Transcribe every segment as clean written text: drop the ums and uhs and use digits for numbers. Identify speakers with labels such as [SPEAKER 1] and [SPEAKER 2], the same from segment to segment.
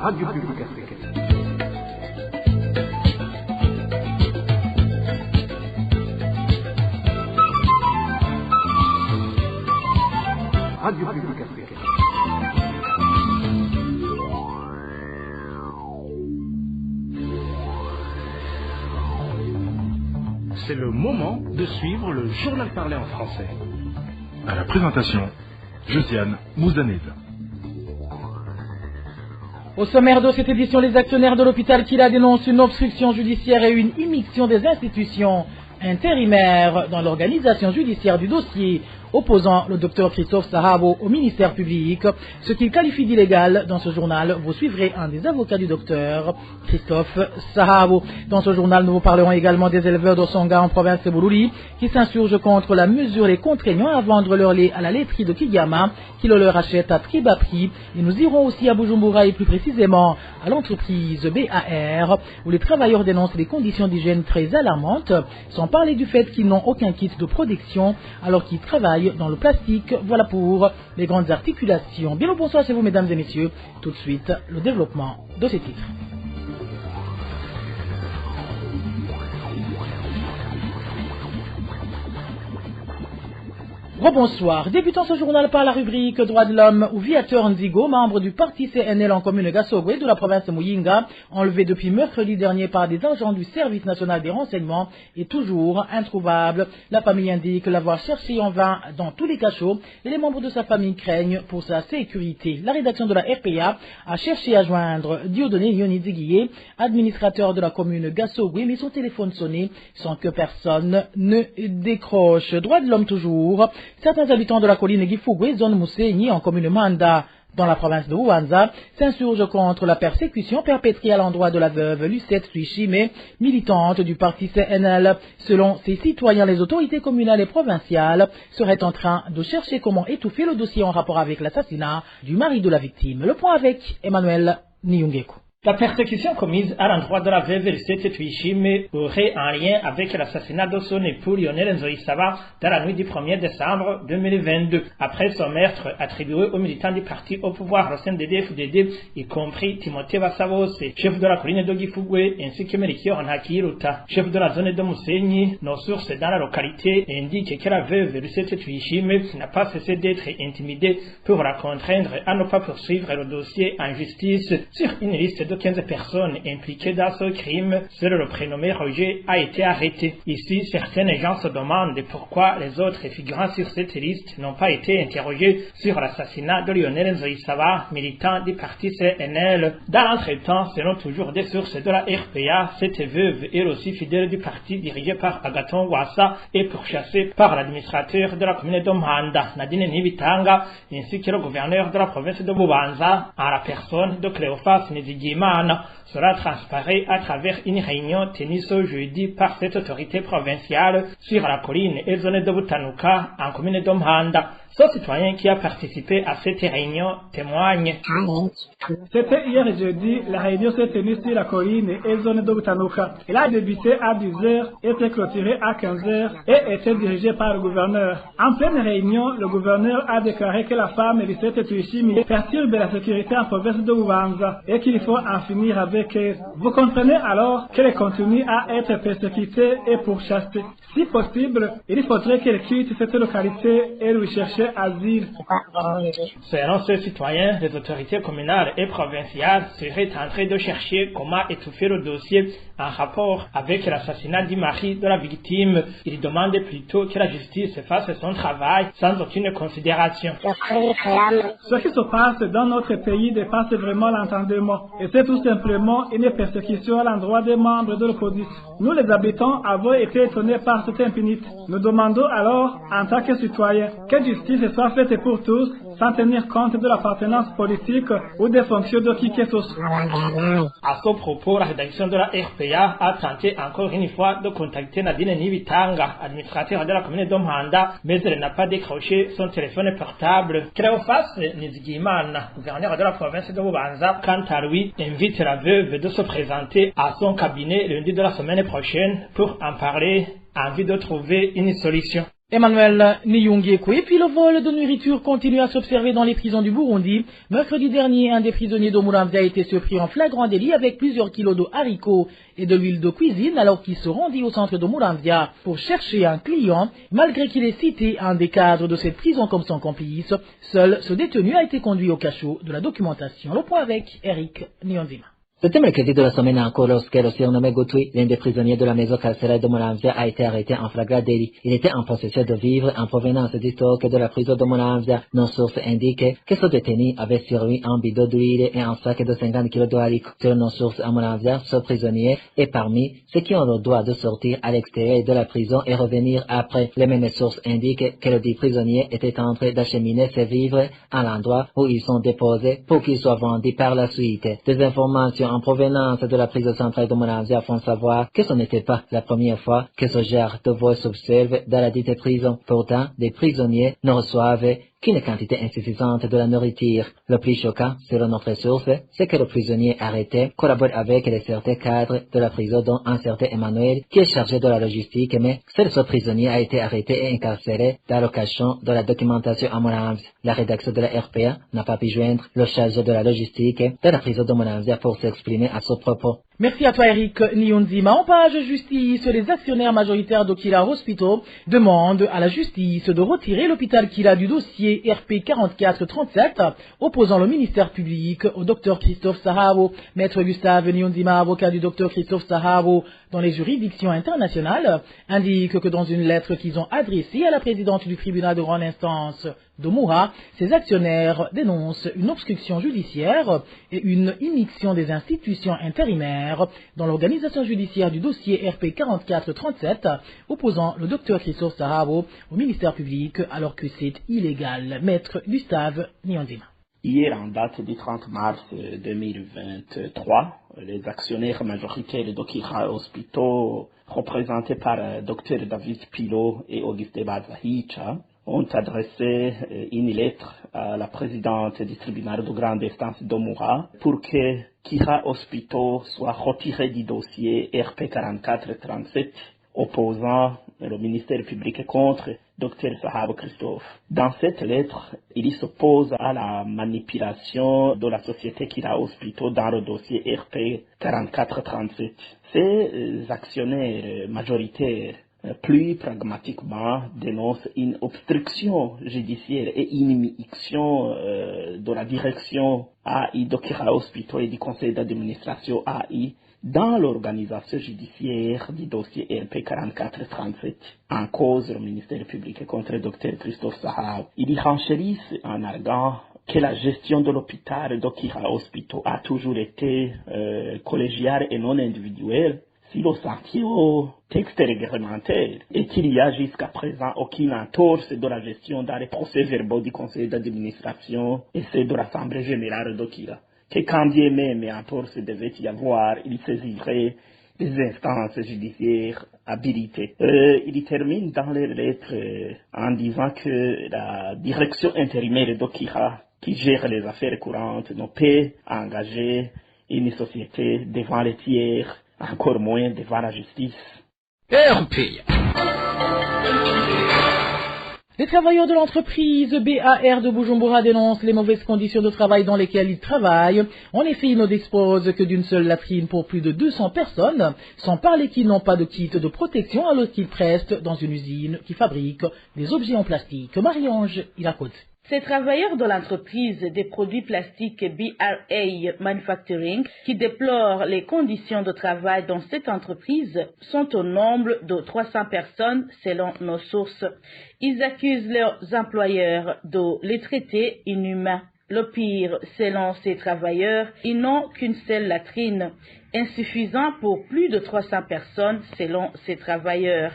[SPEAKER 1] Radio Publique Africaine. Radio Publique Africaine.
[SPEAKER 2] C'est le moment de suivre le journal parlé en français.
[SPEAKER 3] À la présentation, Josiane Mouzanez.
[SPEAKER 4] Au sommaire de cette édition, les actionnaires de l'hôpital Kila dénoncent une obstruction judiciaire et une immixtion des institutions intérimaires dans l'organisation judiciaire du dossier opposant le docteur Christophe Sahabo au ministère public, ce qu'il qualifie d'illégal. Dans ce journal, vous suivrez un des avocats du docteur Christophe Sahabo. Dans ce journal, nous vous parlerons également des éleveurs d'Osonga en province de Bururi qui s'insurgent contre la mesure les contraignant à vendre leur lait à la laiterie de Kigama, qui le leur achète à très bas prix. Et nous irons aussi à Bujumbura et plus précisément à l'entreprise BAR, où les travailleurs dénoncent des conditions d'hygiène très alarmantes, sans parler du fait qu'ils n'ont aucun kit de protection alors qu'ils travaillent dans le plastique. Voilà pour les grandes articulations. Bien le bonsoir chez vous, mesdames et messieurs. Tout de suite, le développement de ces titres. Rebonsoir. Débutons ce journal par la rubrique Droits de l'homme où Viateur Nzigo, membre du parti CNL en commune Gasogwe de la province de Muyinga, enlevé depuis mercredi dernier par des agents du service national des renseignements, est toujours introuvable. La famille indique l'avoir cherché en vain dans tous les cachots et les membres de sa famille craignent pour sa sécurité. La rédaction de la RPA a cherché à joindre Dieudonné Yoniziguié, administrateur de la commune Gasogwe, mais son téléphone sonnait sans que personne ne décroche. Droits de l'homme toujours. Certains habitants de la colline Gifugwe, zone Mousséni, en commune Manda, dans la province de Ouanza, s'insurgent contre la persécution perpétrée à l'endroit de la veuve Lucette Suishime, militante du parti CNL. Selon ces citoyens, les autorités communales et provinciales seraient en train de chercher comment étouffer le dossier en rapport avec l'assassinat du mari de la victime. Le point avec Emmanuel Niyungeku.
[SPEAKER 5] La persécution commise à l'endroit de la veuve Lucette Tuishime aurait un lien avec l'assassinat de son époux Lionel Nzoïsaba dans la nuit du 1er décembre 2022. Après son meurtre attribué aux militants du parti au pouvoir au sein des DFDD, y compris Timothée Bassabose, chef de la colline de Gifugwe, ainsi que Melchior Nhakiruta, chef de la zone de Mousséni. Nos sources dans la localité indiquent que la veuve Lucette Tuishime n'a pas cessé d'être intimidée pour la contraindre à ne pas poursuivre le dossier en justice. Sur une liste de 15 personnes impliquées dans ce crime, seul le prénommé Roger a été arrêté. Ici, certaines gens se demandent pourquoi les autres figurants sur cette liste n'ont pas été interrogés sur l'assassinat de Lionel Nzoïsaba, militant du parti CNL. Dans l'entretemps, selon toujours des sources de la RPA, cette veuve, elle aussi fidèle du parti dirigé par Agathon Rwasa, est pourchassée par l'administrateur de la commune de Mhanda, Nadine Nibitanga, ainsi que le gouverneur de la province de Bubanza, en la personne de Cléophas Nizigima. Cela transparaît à travers une réunion tenue ce jeudi par cette autorité provinciale sur la colline et zone de Butanuka en commune de Mhanda. Ce citoyen qui a participé à cette réunion témoigne.
[SPEAKER 6] C'était hier jeudi, la réunion s'est tenue sur la colline et zone de Butanuka. Elle a débuté à 10h, était clôturée à 15h et était dirigée par le gouverneur. En pleine réunion, le gouverneur a déclaré que la femme Lucette Tuishime perturbe la sécurité en province de Oubanza et qu'il faut en finir avec elle. Vous comprenez alors qu'elle continue à être persécutée et pourchassée. Si possible, il faudrait qu'elle quitte cette localité et lui chercher asile.
[SPEAKER 5] Selon ces citoyens, les autorités communales et provinciales seraient en train de chercher comment étouffer le dossier en rapport avec l'assassinat du mari de la victime. Ils demandent plutôt que la justice fasse son travail sans aucune considération.
[SPEAKER 6] Ce qui se passe dans notre pays dépasse vraiment l'entendement et c'est tout simplement une persécution à l'endroit des membres de l'opposition. Nous les habitants avons été étonnés par cette impunité. Nous demandons alors, en tant que citoyens, que justice soit faite pour tous sans tenir compte de l'appartenance politique ou des fonctions de qui que ce soit.
[SPEAKER 5] À ce propos, la rédaction de la RPA a tenté encore une fois de contacter Nadine Nibitanga, administrateur de la commune de Mhanda, mais elle n'a pas décroché son téléphone portable. Cléophas Nizigimana, gouverneur de la province de Bubanza, quant à lui, invite la veuve de se présenter à son cabinet lundi de la semaine prochaine pour en parler en vue de trouver une solution.
[SPEAKER 4] Emmanuel Niyongekwe, puis le vol de nourriture continue à s'observer dans les prisons du Burundi. Mercredi dernier, un des prisonniers d'Omuramvya a été surpris en flagrant délit avec plusieurs kilos de haricots et de l'huile de cuisine alors qu'il se rendit au centre d'Omuramvya pour chercher un client. Malgré qu'il ait cité un des cadres de cette prison comme son complice, seul ce détenu a été conduit au cachot de la documentation. Le point avec Eric Nyonzima.
[SPEAKER 7] C'était mercredi de la semaine en cours lorsque le surnommé Gutui, l'un des prisonniers de la maison carcérale de Muramvya, a été arrêté en flagrant délit. Il était en possession de vivres en provenance du stock de la prison de Muramvya. Nos sources indiquent que ce détenu avait sur lui un bidon d'huile et un sac de 50 kg de haricots. Selon nos sources à Muramvya, ce prisonnier est parmi ceux qui ont le droit de sortir à l'extérieur de la prison et revenir après. Les mêmes sources indiquent que le dit prisonnier était en train d'acheminer ses vivres à l'endroit où ils sont déposés pour qu'ils soient vendus par la suite. Des informations en provenance de la prison centrale de Muramvya font savoir que ce n'était pas la première fois que ce genre de vol s'observe dans la dite prison. Pourtant, les prisonniers ne reçoivent qu'une quantité insuffisante de la nourriture. Le plus choquant, selon notre source, c'est que le prisonnier arrêté collabore avec les certains cadres de la prison, dont un certain Emmanuel, qui est chargé de la logistique, mais seul ce prisonnier a été arrêté et incarcéré dans le cachot de la documentation à Muramvya. La rédaction de la RPA n'a pas pu joindre le chargé de la logistique de la prison de Muramvya pour s'exprimer à ce propos.
[SPEAKER 4] Merci à toi Eric Nyonzima. En page justice, les actionnaires majoritaires d'Okira Hospital demandent à la justice de retirer l'hôpital Kira du dossier RP 4437 opposant le ministère public au Dr Christophe Sahabo. Maître Gustave Nyonzima, avocat du Dr Christophe Sahabo dans les juridictions internationales, indique que dans une lettre qu'ils ont adressée à la présidente du tribunal de grande instance de Moura, ces actionnaires dénoncent une obstruction judiciaire et une immixtion des institutions intérimaires dans l'organisation judiciaire du dossier RP 4437 opposant le docteur Christophe Sahabo au ministère public alors que c'est illégal. Maître Gustave Nyonzima.
[SPEAKER 5] Hier, en date du 30 mars 2023, les actionnaires majoritaires d'Okira Hospital, représentés par Dr David Pilot et Auguste Bazahicha, ont adressé une lettre à la présidente du tribunal de grande instance d'Omoura pour que Kira Hospital soit retiré du dossier RP 4437 opposant le ministère public contre Dr Sahabo Christophe. Dans cette lettre, il s'oppose à la manipulation de la société Kira Hospital dans le dossier RP 4437. Ces actionnaires majoritaires plus pragmatiquement dénonce une obstruction judiciaire et une immixtion de la direction AI d'Okira Hospital et du conseil d'administration AI dans l'organisation judiciaire du dossier RP 4437 en cause le ministère public contre le Dr Christophe Sahabo. Il y renchérissent en arguant que la gestion de l'hôpital d'Okira Hospital a toujours été collégiale et non individuelle. Si l'on s'en tient au texte réglementaire et qu'il n'y a jusqu'à présent aucune entorse de la gestion dans les procès-verbaux du conseil d'administration et ceux de l'Assemblée générale d'Okira, que quand bien même entorse devait y avoir, il saisirait les instances judiciaires habilitées. Il termine dans les lettres en disant que la direction intérimaire d'Okira, qui gère les affaires courantes, ne peut engager une société devant les tiers, encore moins devant la justice.
[SPEAKER 4] Les travailleurs de l'entreprise BAR de Bujumbura dénoncent les mauvaises conditions de travail dans lesquelles ils travaillent. En effet, ils ne disposent que d'une seule latrine pour plus de 200 personnes, sans parler qu'ils n'ont pas de kit de protection alors qu'ils prestent dans une usine qui fabrique des objets en plastique. Marie-Ange Irakote.
[SPEAKER 8] Ces travailleurs de l'entreprise des produits plastiques BRA Manufacturing, qui déplorent les conditions de travail dans cette entreprise, sont au nombre de 300 personnes selon nos sources. Ils accusent leurs employeurs de les traiter inhumains. Le pire, selon ces travailleurs, ils n'ont qu'une seule latrine, insuffisant pour plus de 300 personnes selon ces travailleurs.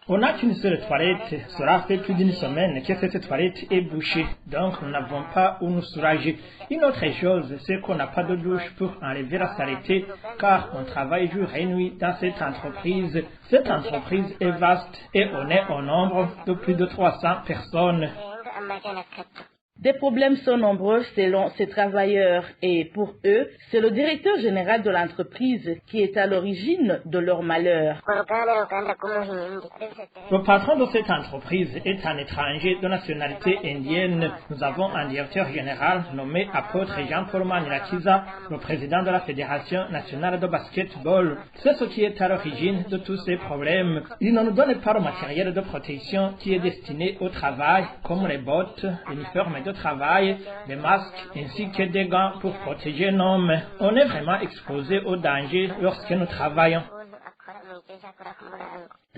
[SPEAKER 5] On n'a qu'une seule toilette. Cela fait plus d'une semaine que cette toilette est bouchée. Donc, nous n'avons pas où nous soulager. Une autre chose, c'est qu'on n'a pas de douche pour enlever la saleté, car on travaille jour et nuit dans cette entreprise. Cette entreprise est vaste et on est au nombre de plus de 300 personnes.
[SPEAKER 8] Des problèmes sont nombreux selon ces travailleurs et pour eux, c'est le directeur général de l'entreprise qui est à l'origine de leur malheur.
[SPEAKER 5] Le patron de cette entreprise est un étranger de nationalité indienne. Nous avons un directeur général nommé apôtre Jean-Paul Manirakiza, le président de la Fédération nationale de basketball. C'est ce qui est à l'origine de tous ces problèmes. Il ne nous donne pas le matériel de protection qui est destiné au travail, comme les bottes, l'uniforme de travail, les masques ainsi que des gants pour protéger nos mains. On est vraiment exposé au danger lorsque nous travaillons.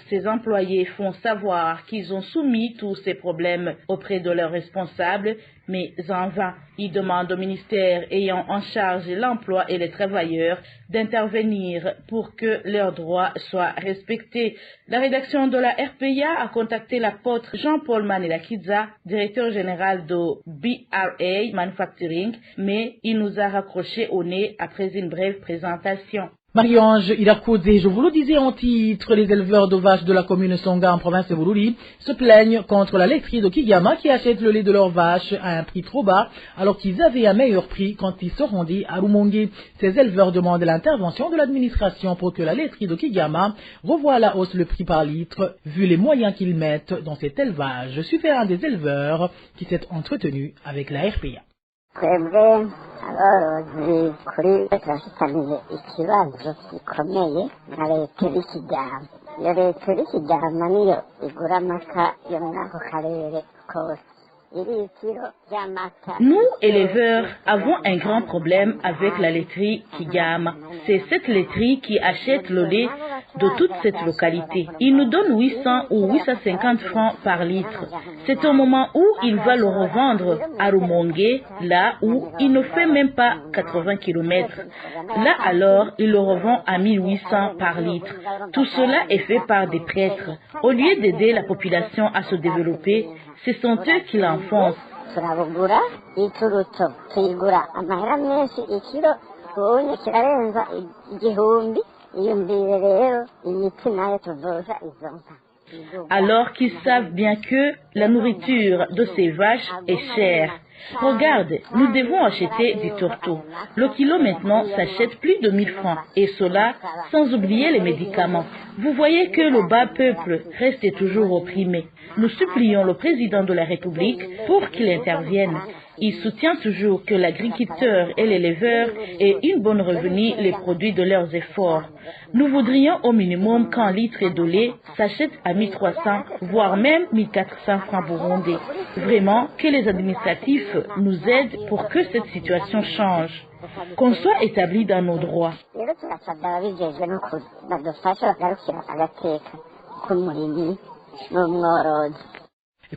[SPEAKER 8] Ces employés font savoir qu'ils ont soumis tous ces problèmes auprès de leurs responsables, mais en vain. Ils demandent au ministère ayant en charge l'emploi et les travailleurs d'intervenir pour que leurs droits soient respectés. La rédaction de la RPA a contacté l'apôtre Jean-Paul Manirakiza, directeur général de BRA Manufacturing, mais il nous a raccroché au nez après une brève présentation.
[SPEAKER 4] Marie-Ange Irakouze, je vous le disais en titre, les éleveurs de vaches de la commune Songa en province de Bururi se plaignent contre la laiterie de Kigama qui achète le lait de leurs vaches à un prix trop bas alors qu'ils avaient un meilleur prix quand ils se rendaient à Rumongue. Ces éleveurs demandent l'intervention de l'administration pour que la laiterie de Kigama revoie à la hausse le prix par litre vu les moyens qu'ils mettent dans cet élevage. Je suis un des éleveurs qui s'est entretenu avec la RPA.
[SPEAKER 9] aborozi kuri turashikaniye ikibazo gikomeye na leta y'ikigama. Iyo leta y'ikigama niyo igura amata yo muri ako karere kose.
[SPEAKER 8] Nous, éleveurs, avons un grand problème avec la laiterie Kigama. C'est cette laiterie qui achète le lait de toute cette localité. Il nous donne 800 ou 850 francs par litre. C'est au moment où il va le revendre à Rumongue, là où il ne fait même pas 80 km. Là alors, il le revend à 1800 par litre. Tout cela est fait par des prêtres. Au lieu d'aider la population à se développer, ce sont eux qui l'enfoncent. Alors qu'ils savent bien que la nourriture de ces vaches est chère. Regarde, nous devons acheter du tourteau. Le kilo maintenant s'achète plus de 1000 francs. Et cela sans oublier les médicaments. Vous voyez que le bas peuple reste toujours opprimé. Nous supplions le président de la République pour qu'il intervienne. Il soutient toujours que l'agriculteur et l'éleveur aient une bonne revenu les produits de leurs efforts. Nous voudrions au minimum qu'un litre de lait s'achète à 1300, voire même 1400 francs burundais. Vraiment que les administratifs nous aident pour que cette situation change. Qu'on soit établi dans nos droits.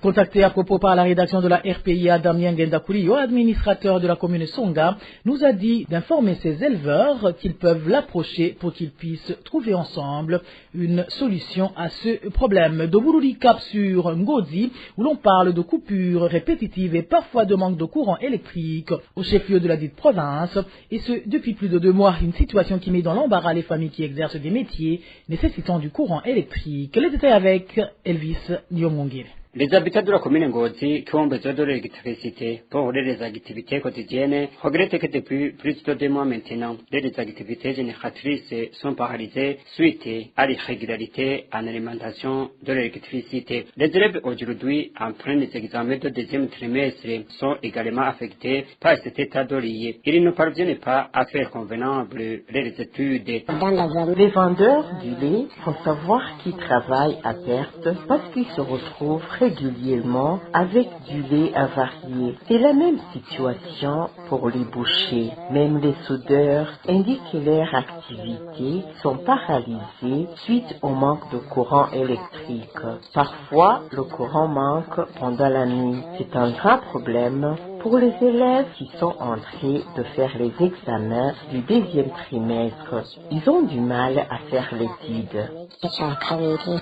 [SPEAKER 4] Contacté à propos par la rédaction de la RPA, Damien Gendakuriyo, administrateur de la commune Songa, nous a dit d'informer ses éleveurs qu'ils peuvent l'approcher pour qu'ils puissent trouver ensemble une solution à ce problème. De Bururi Cap sur Ngozi, où l'on parle de coupures répétitives et parfois de manque de courant électrique au chef-lieu de la dite province, et ce depuis plus de 2 mois, une situation qui met dans l'embarras les familles qui exercent des métiers nécessitant du courant électrique. Les détails avec Elvis Nyomongire.
[SPEAKER 10] Les habitants de la commune Ngozi qui ont besoin de l'électricité pour les activités quotidiennes regrettent que depuis plus de 2 mois maintenant, les activités génératrices sont paralysées suite à l'irrégularité en alimentation de l'électricité. Les élèves aujourd'hui en plein des examens de 2e trimestre sont également affectés par cet état de lié. Ils ne parviennent pas à faire convenable les études.
[SPEAKER 11] Les vendeurs du lait font savoir qu'ils travaillent à perte parce qu'ils se retrouvent régulièrement avec du lait avarié. C'est la même situation pour les bouchers. Même les soudeurs indiquent que leurs activités sont paralysées suite au manque de courant électrique. Parfois, le courant manque pendant la nuit. C'est un grand problème pour les élèves qui sont en train de faire les examens du deuxième trimestre. Ils ont du mal à faire l'étude.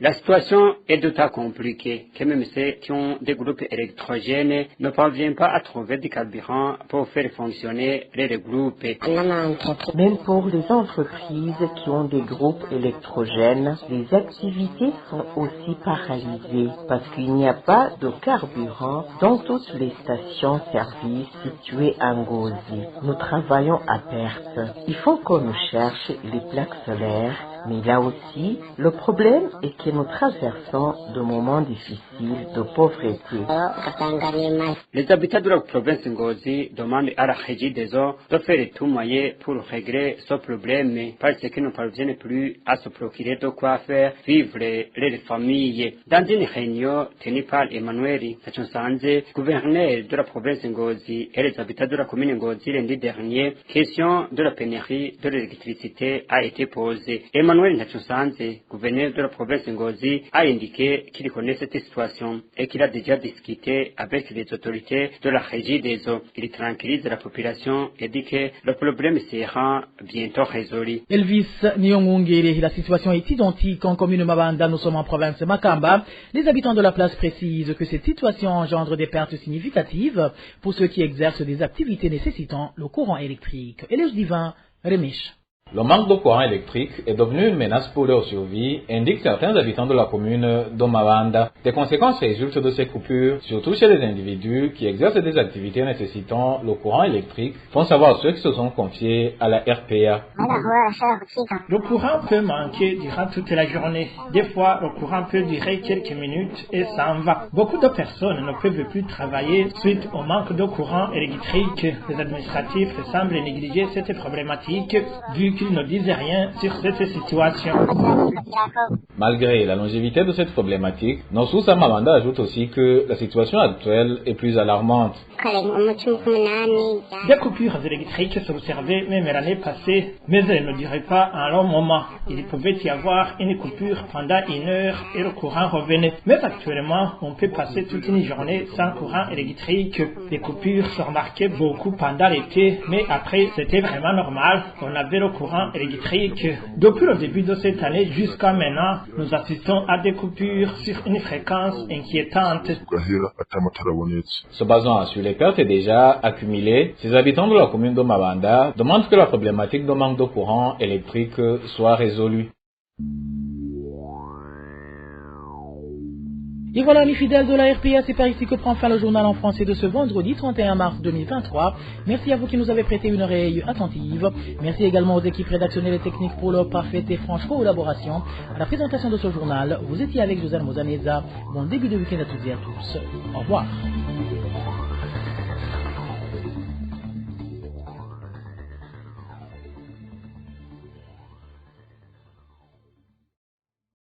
[SPEAKER 10] La situation est d'autant compliquée que même ceux qui ont des groupes électrogènes ne parviennent pas à trouver du carburant pour faire fonctionner les groupes.
[SPEAKER 11] Même pour les entreprises qui ont des groupes électrogènes, les activités sont aussi paralysées parce qu'il n'y a pas de carburant dans toutes les stations-service situées en Ngozi. Nous travaillons à perte. Il faut qu'on nous cherche les plaques solaires, mais là aussi, le problème est que nous traversons de moments difficiles de pauvreté.
[SPEAKER 10] Les habitants de la province Ngozi demandent à la régie des eaux de faire tout moyen pour régler ce problème parce qu'ils ne parviennent plus à se procurer de quoi faire vivre les familles. Dans une réunion tenue par Emmanuel Tachonsanze, gouverneur de la province Ngozi et les habitants de la commune Ngozi lundi dernier, question de la pénurie de l'électricité a été posée. Emmanuel Tachonsanze, gouverneur de la province Ngozi, a indiqué qu'il connaît cette situation et qu'il a déjà discuté avec les autorités de la régie des eaux. Il tranquillise la population et dit que le problème sera bientôt résolu.
[SPEAKER 4] Elvis Nyongungere, la situation est identique en commune Mabanda, nous sommes en province Makamba. Les habitants de la place précisent que cette situation engendre des pertes significatives pour ceux qui exercent des activités nécessitant le courant électrique. Et les divins, Remish.
[SPEAKER 12] Le manque de courant électrique est devenu une menace pour leur survie, indiquent certains habitants de la commune d'Omabanda. Des conséquences résultent de ces coupures, surtout chez les individus qui exercent des activités nécessitant le courant électrique, font savoir ceux qui se sont confiés à la RPA.
[SPEAKER 5] Le courant peut manquer durant toute la journée. Des fois, le courant peut durer quelques minutes et s'en va. Beaucoup de personnes ne peuvent plus travailler suite au manque de courant électrique. Les administratifs semblent négliger cette problématique vu qu'ils ne disent rien sur cette situation.
[SPEAKER 12] Malgré la longévité de cette problématique, Nossous Amabanda ajoute aussi que la situation actuelle est plus alarmante.
[SPEAKER 5] Des coupures électriques s'observaient même l'année passée, mais elles ne duraient pas un long moment. Il pouvait y avoir une coupure pendant une heure et le courant revenait. Mais actuellement, on peut passer toute une journée sans courant électrique. Les coupures se remarquaient beaucoup pendant l'été, mais après, c'était vraiment normal. On avait le courant électrique. Depuis le début de cette année jusqu'à maintenant, nous assistons à des coupures sur une fréquence inquiétante.
[SPEAKER 12] Se basant sur les pertes déjà accumulées, ces habitants de la commune de Mabanda demandent que la problématique de manque de courant électrique soit résolue.
[SPEAKER 4] Et voilà, amis fidèles de la RPA, c'est par ici que prend fin le journal en français de ce vendredi 31 mars 2023. Merci à vous qui nous avez prêté une oreille attentive. Merci également aux équipes rédactionnelles et techniques pour leur parfaite et franche collaboration. À la présentation de ce journal, vous étiez avec Josiane Mozaneza. Bon début de week-end à toutes et à tous. Au revoir.